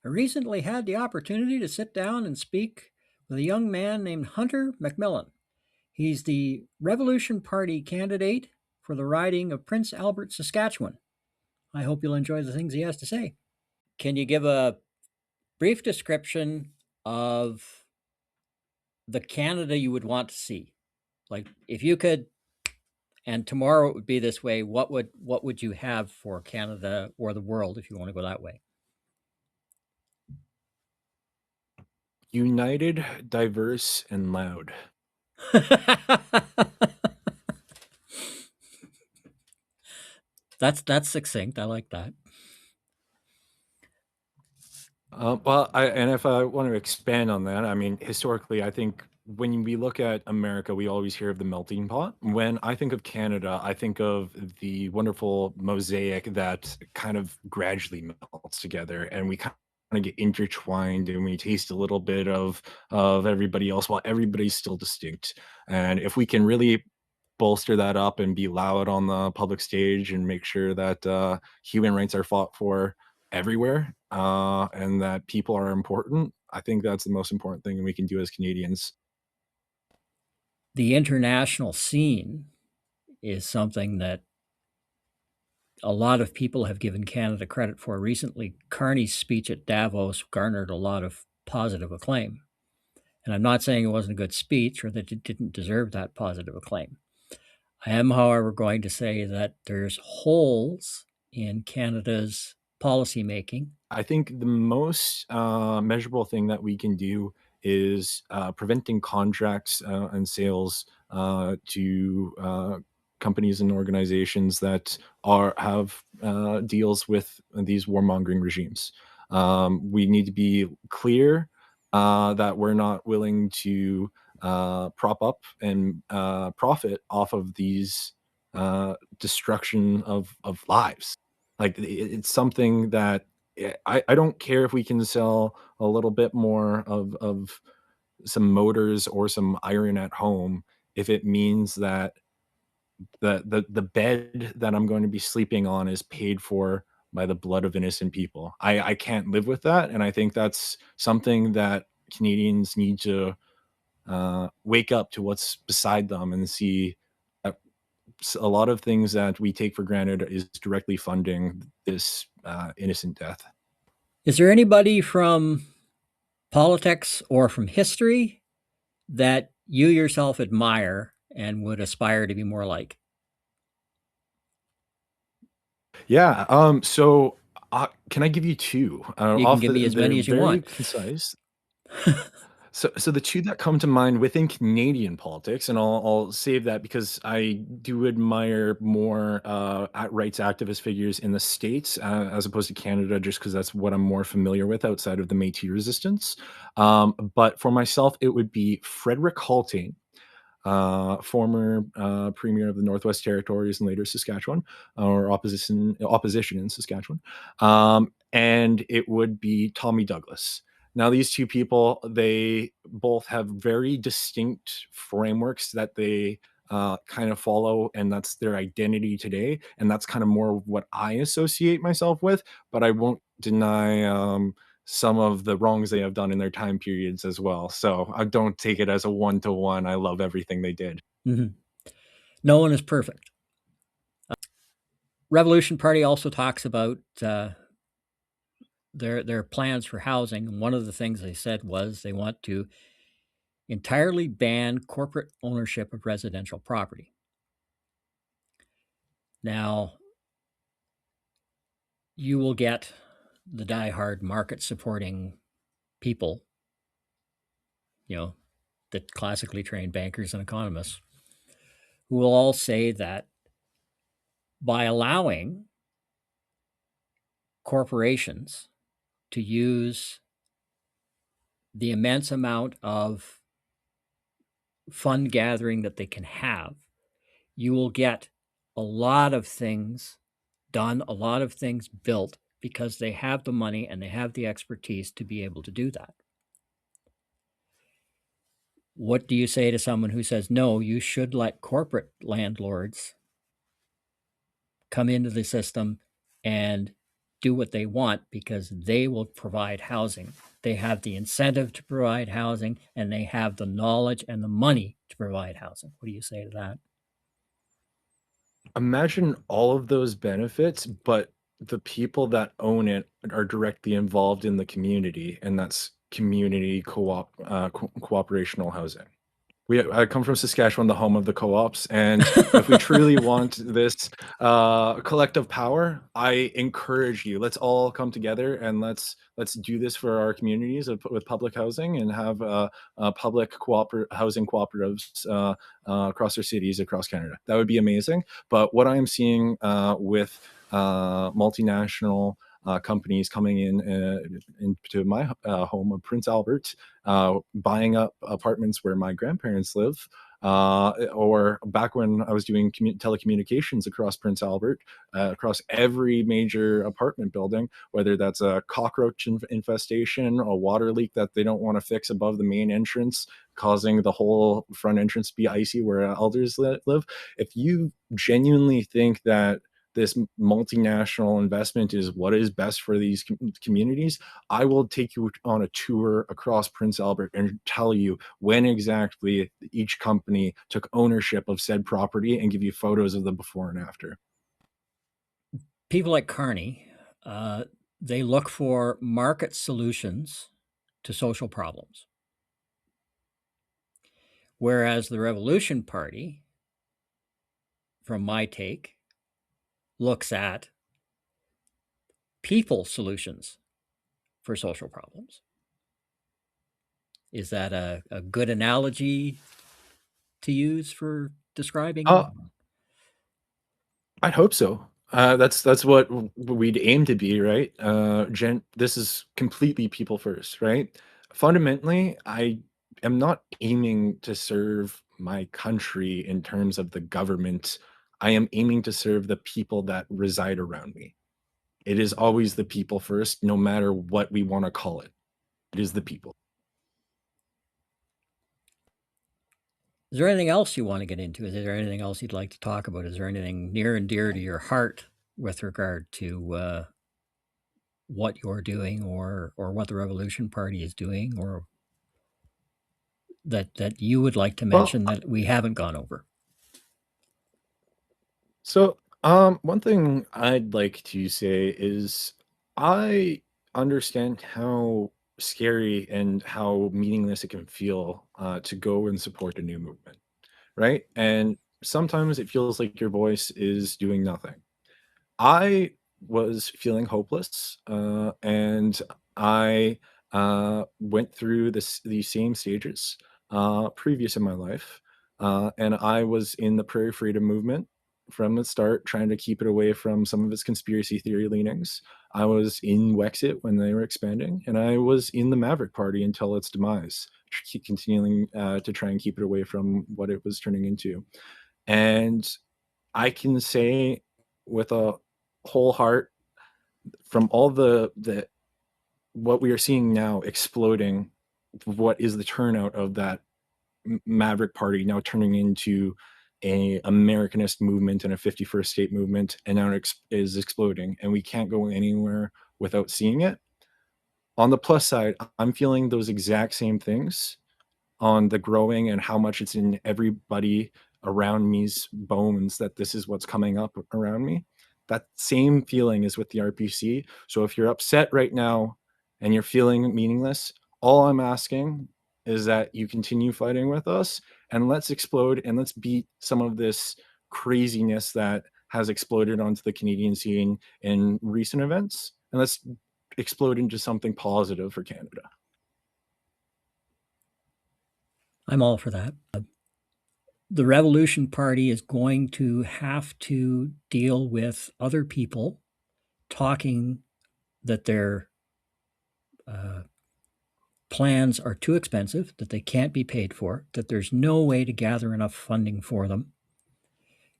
I recently had the opportunity to sit down and speak with a young man named Hunter McMillan. He's the Revolution Party candidate for the riding of Prince Albert, Saskatchewan. I hope you'll enjoy the things he has to say. Can you give a brief description of the Canada you would want to see? Like if you could, and tomorrow it would be this way, what would you have for Canada or the world if you want to go that way? United, diverse, and loud. That's succinct. I like that. And if I want to expand on that, I mean, historically, I think when we look at America, we always hear of the melting pot. When I think of Canada, I think of the wonderful mosaic that kind of gradually melts together, and we kind of get intertwined, and we taste a little bit of everybody else, while everybody's still distinct. And if we can really bolster that up and be loud on the public stage and make sure that human rights are fought for everywhere, and that people are important. I think that's the most important thing we can do as Canadians. The international scene is something that a lot of people have given Canada credit for. Recently, Carney's speech at Davos garnered a lot of positive acclaim. And I'm not saying it wasn't a good speech or that it didn't deserve that positive acclaim. I am, however, going to say that there's holes in Canada's policymaking. I think the most measurable thing that we can do is preventing contracts and sales to companies and organizations that have deals with these warmongering regimes. We need to be clear that we're not willing to prop up and profit off of these destruction of lives. Like it's something that I don't care if we can sell a little bit more of some motors or some iron at home if it means that the bed that I'm going to be sleeping on is paid for by the blood of innocent people. I can't live with that, and I think that's something that Canadians need to wake up to what's beside them and see that a lot of things that we take for granted is directly funding this innocent death. Is there anybody from politics or from history that you yourself admire and would aspire to be more like? Yeah. Can I give you two You can off give me as they're many as you very want. concise. So the two that come to mind within Canadian politics, and I'll save that because I do admire more rights activist figures in the States as opposed to Canada, just because that's what I'm more familiar with outside of the Métis resistance. But for myself, it would be Frederick Halting, former premier of the Northwest Territories and later Saskatchewan, or opposition in Saskatchewan, and it would be Tommy Douglas. Now, these two people, they both have very distinct frameworks that they kind of follow, and that's their identity today. And that's kind of more what I associate myself with. But I won't deny some of the wrongs they have done in their time periods as well. So I don't take it as a one to one. I love everything they did. Mhm. No one is perfect. Revolution Party also talks about their plans for housing. And one of the things they said was they want to entirely ban corporate ownership of residential property. Now, you will get the diehard market supporting people, you know, the classically trained bankers and economists, who will all say that by allowing corporations to use the immense amount of fund gathering that they can have, you will get a lot of things done, a lot of things built because they have the money and they have the expertise to be able to do that. What do you say to someone who says, no, you should let corporate landlords come into the system and do what they want because they will provide housing. They have the incentive to provide housing, and they have the knowledge and the money to provide housing. What do you say to that? Imagine all of those benefits, but the people that own it are directly involved in the community, and that's community cooperational housing. I come from Saskatchewan, the home of the co-ops, and if we truly want this, collective power, I encourage you, let's all come together and let's do this for our communities with public housing and have, public housing cooperatives, across our cities, across Canada. That would be amazing, but what I'm seeing, with, multinational, companies coming in, into my, home of Prince Albert, buying up apartments where my grandparents live, or back when I was doing telecommunications across Prince Albert, across every major apartment building, whether that's a cockroach infestation, a water leak that they don't want to fix above the main entrance, causing the whole front entrance to be icy where elders live. If you genuinely think that this multinational investment is what is best for these communities, I will take you on a tour across Prince Albert and tell you when exactly each company took ownership of said property and give you photos of the before and after. People like Carney, uh, they look for market solutions to social problems, whereas the Revolution Party, from my take, looks at people solutions for social problems. Is that a good analogy to use for Uh, describing? I hope so. That's what we'd aim to be, right? This is completely people first, right? Fundamentally, I am not aiming to serve my country in terms of the government. I am aiming to serve the people that reside around me. It is always the people first, no matter what we want to call it. It is the people. Is there anything else you want to get into? Is there anything else you'd like to talk about? Is there anything near and dear to your heart with regard to what you're doing, or what the Revolution Party is doing, or that you would like to Well, mention that we haven't gone over? so, one thing I'd like to say is I understand how scary and how meaningless it can feel to go and support a new movement, right? And sometimes it feels like your voice is doing nothing. I was feeling hopeless, and I went through these same stages previous in my life, and I was in the Prairie Freedom Movement from the start, trying to keep it away from some of its conspiracy theory leanings. I was in Wexit when they were expanding, and I was in the Maverick Party until its demise, continuing to try and keep it away from what it was turning into. And I can say with a whole heart from all the what we are seeing now exploding, what is the turnout of that Maverick Party now turning into a Americanist movement and a 51st state movement, and now is exploding, and we can't go anywhere without seeing it. On the plus side, I'm feeling those exact same things on the growing and how much it's in everybody around me's bones that this is what's coming up around me. That same feeling is with the RPC. So if you're upset right now and you're feeling meaningless, all I'm asking is that you continue fighting with us and let's explode and let's beat some of this craziness that has exploded onto the Canadian scene in recent events. And let's explode into something positive for Canada. I'm all for that. The Revolution Party is going to have to deal with other people talking that their uh, plans are too expensive, that they can't be paid for, that there's no way to gather enough funding for them.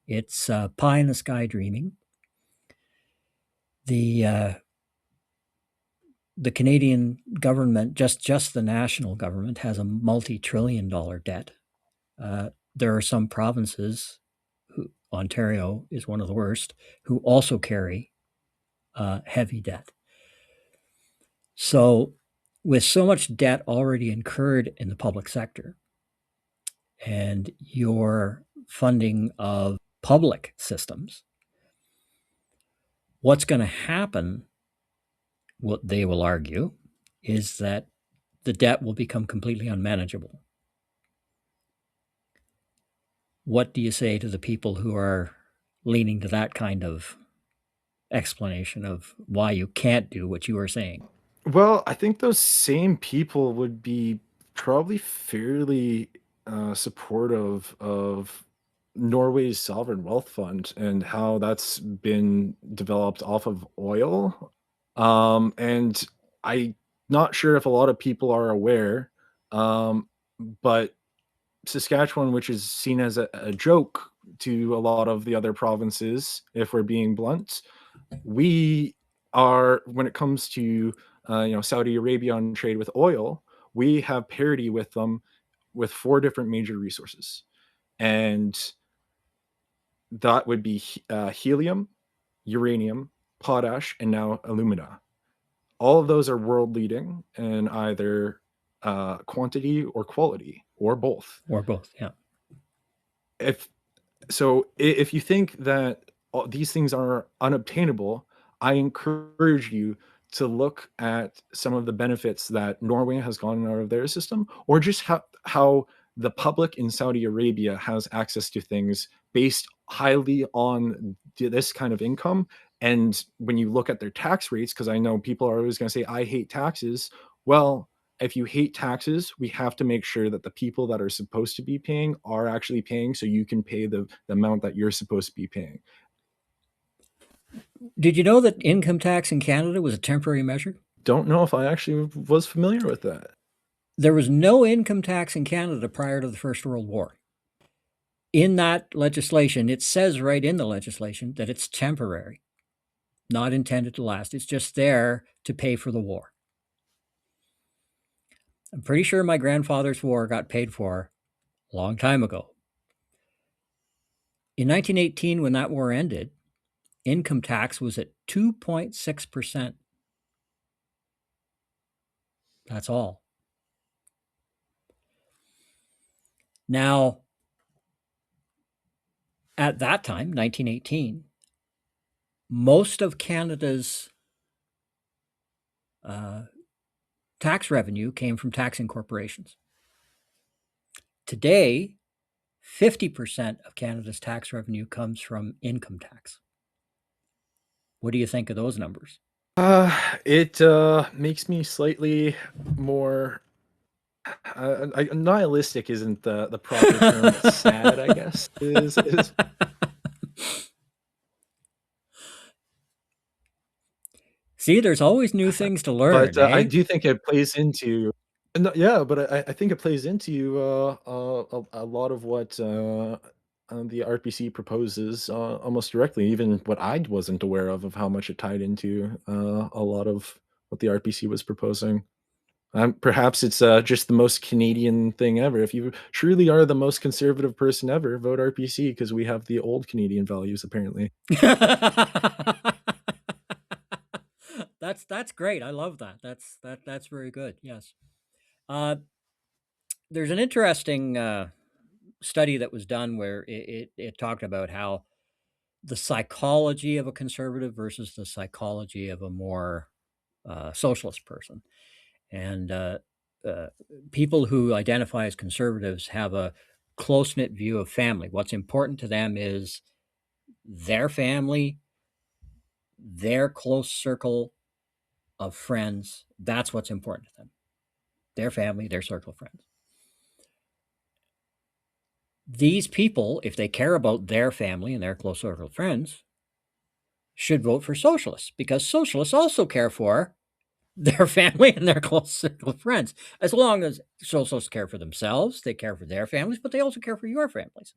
It's pie in the sky dreaming. The uh, the Canadian government, just the national government, has a multi-trillion-dollar debt. There are some provinces, Ontario is one of the worst, who also carry heavy debt. So, with so much debt already incurred in the public sector and your funding of public systems, what's going to happen, what they will argue, is that the debt will become completely unmanageable. What do you say to the people who are leaning to that kind of explanation of why you can't do what you are saying? Well, I think those same people would be probably fairly supportive of Norway's sovereign wealth fund and how that's been developed off of oil. And I'm not sure if a lot of people are aware, but Saskatchewan, which is seen as a joke to a lot of the other provinces, if we're being blunt, we are when it comes to Saudi Arabia on trade with oil, we have parity with them with four different major resources, and that would be helium, uranium, potash, and now alumina. All of those are world leading in either quantity or quality or both. Or both, yeah. If if you think that these things are unobtainable, I encourage you to look at some of the benefits that Norway has gotten out of their system, or just how the public in Saudi Arabia has access to things based highly on this kind of income. And when you look at their tax rates, because I know people are always going to say, I hate taxes. Well, if you hate taxes, we have to make sure that the people that are supposed to be paying are actually paying so you can pay the amount that you're supposed to be paying. Did you know that income tax in Canada was a temporary measure? Don't know if I actually was familiar with that. There was no income tax in Canada prior to the First World War. In that legislation, it says right in the legislation that it's temporary, not intended to last. It's just there to pay for the war. I'm pretty sure my grandfather's war got paid for a long time ago. In 1918, when that war ended, income tax was at 2.6%. That's all. Now, at that time, 1918, most of Canada's tax revenue came from taxing corporations. Today, 50% of Canada's tax revenue comes from income tax. What do you think of those numbers? It makes me slightly more nihilistic isn't the proper term, but sad, I guess, is See, there's always new things to but, learn, I eh? do think it plays into no, yeah, but I think it plays into, a lot of what, the RPC proposes, almost directly, even what I wasn't aware of how much it tied into, a lot of what the RPC was proposing. Perhaps it's, just the most Canadian thing ever. If you truly are the most conservative person ever, vote RPC because we have the old Canadian values, apparently. That's great. I love that. That's very good. Yes. Uh, there's an interesting study that was done where it talked about how the psychology of a conservative versus the psychology of a more socialist person. And uh, people who identify as conservatives have a close knit view of family. What's important to them is their family, their close circle of friends. That's what's important to them. Their family, their circle of friends. These people, if they care about their family and their close circle of friends, should vote for socialists because socialists also care for their family and their close circle of friends. As long as socialists care for themselves, they care for their families, but they also care for your families.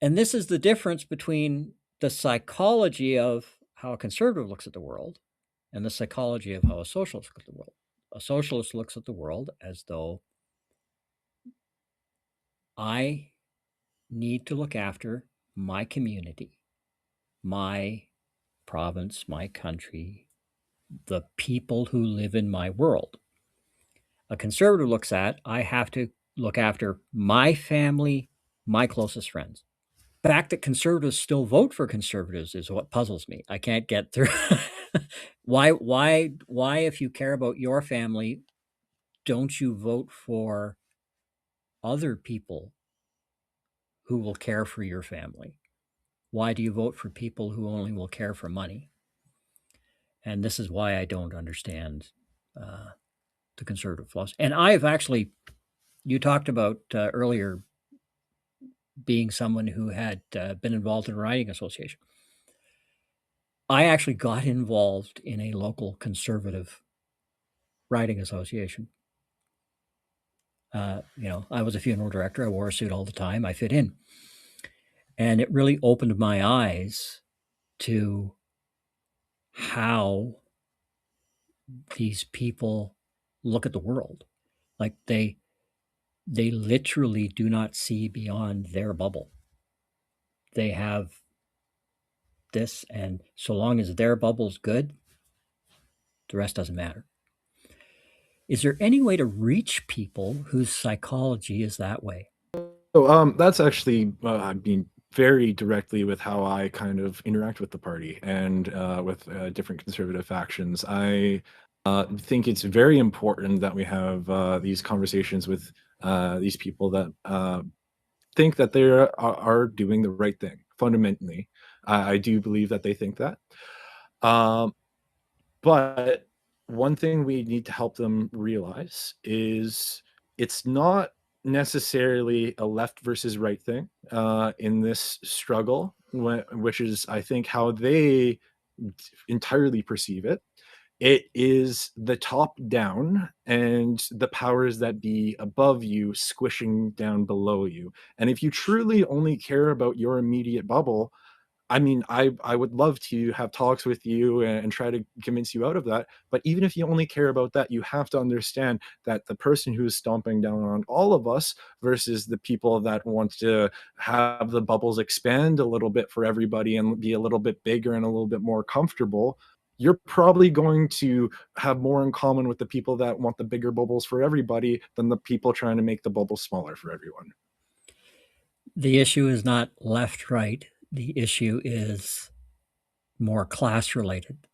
And this is the difference between the psychology of how a conservative looks at the world and the psychology of how a socialist looks at the world. A socialist looks at the world as though I need to look after my community, my province, my country, the people who live in my world. A conservative looks at, I have to look after my family, my closest friends. The fact that conservatives still vote for conservatives is what puzzles me. I can't get through. Why, if you care about your family, don't you vote for other people who will care for your family? Why do you vote for people who only will care for money? And this is why I don't understand the conservative philosophy. And I've actually, you talked about earlier being someone who had been involved in a riding association. I actually got involved in a local conservative riding association. I was a funeral director. I wore a suit all the time. I fit in. And it really opened my eyes to how these people look at the world. Like they literally do not see beyond their bubble. They have this, and so long as their bubble's good, the rest doesn't matter. Is there any way to reach people whose psychology is that way? So, that's actually, I mean, very directly with how I kind of interact with the party and with different conservative factions. I think it's very important that we have these conversations with these people that think that they are doing the right thing. Fundamentally, I do believe that they think that. Um, but one thing we need to help them realize is it's not necessarily a left versus right thing in this struggle, which is, I think, how they entirely perceive it. It is the top down and the powers that be above you squishing down below you. And if you truly only care about your immediate bubble, I mean, I would love to have talks with you and try to convince you out of that. But even if you only care about that, you have to understand that the person who's stomping down on all of us versus the people that want to have the bubbles expand a little bit for everybody and be a little bit bigger and a little bit more comfortable, you're probably going to have more in common with the people that want the bigger bubbles for everybody than the people trying to make the bubble smaller for everyone. The issue is not left right. The issue is more class related.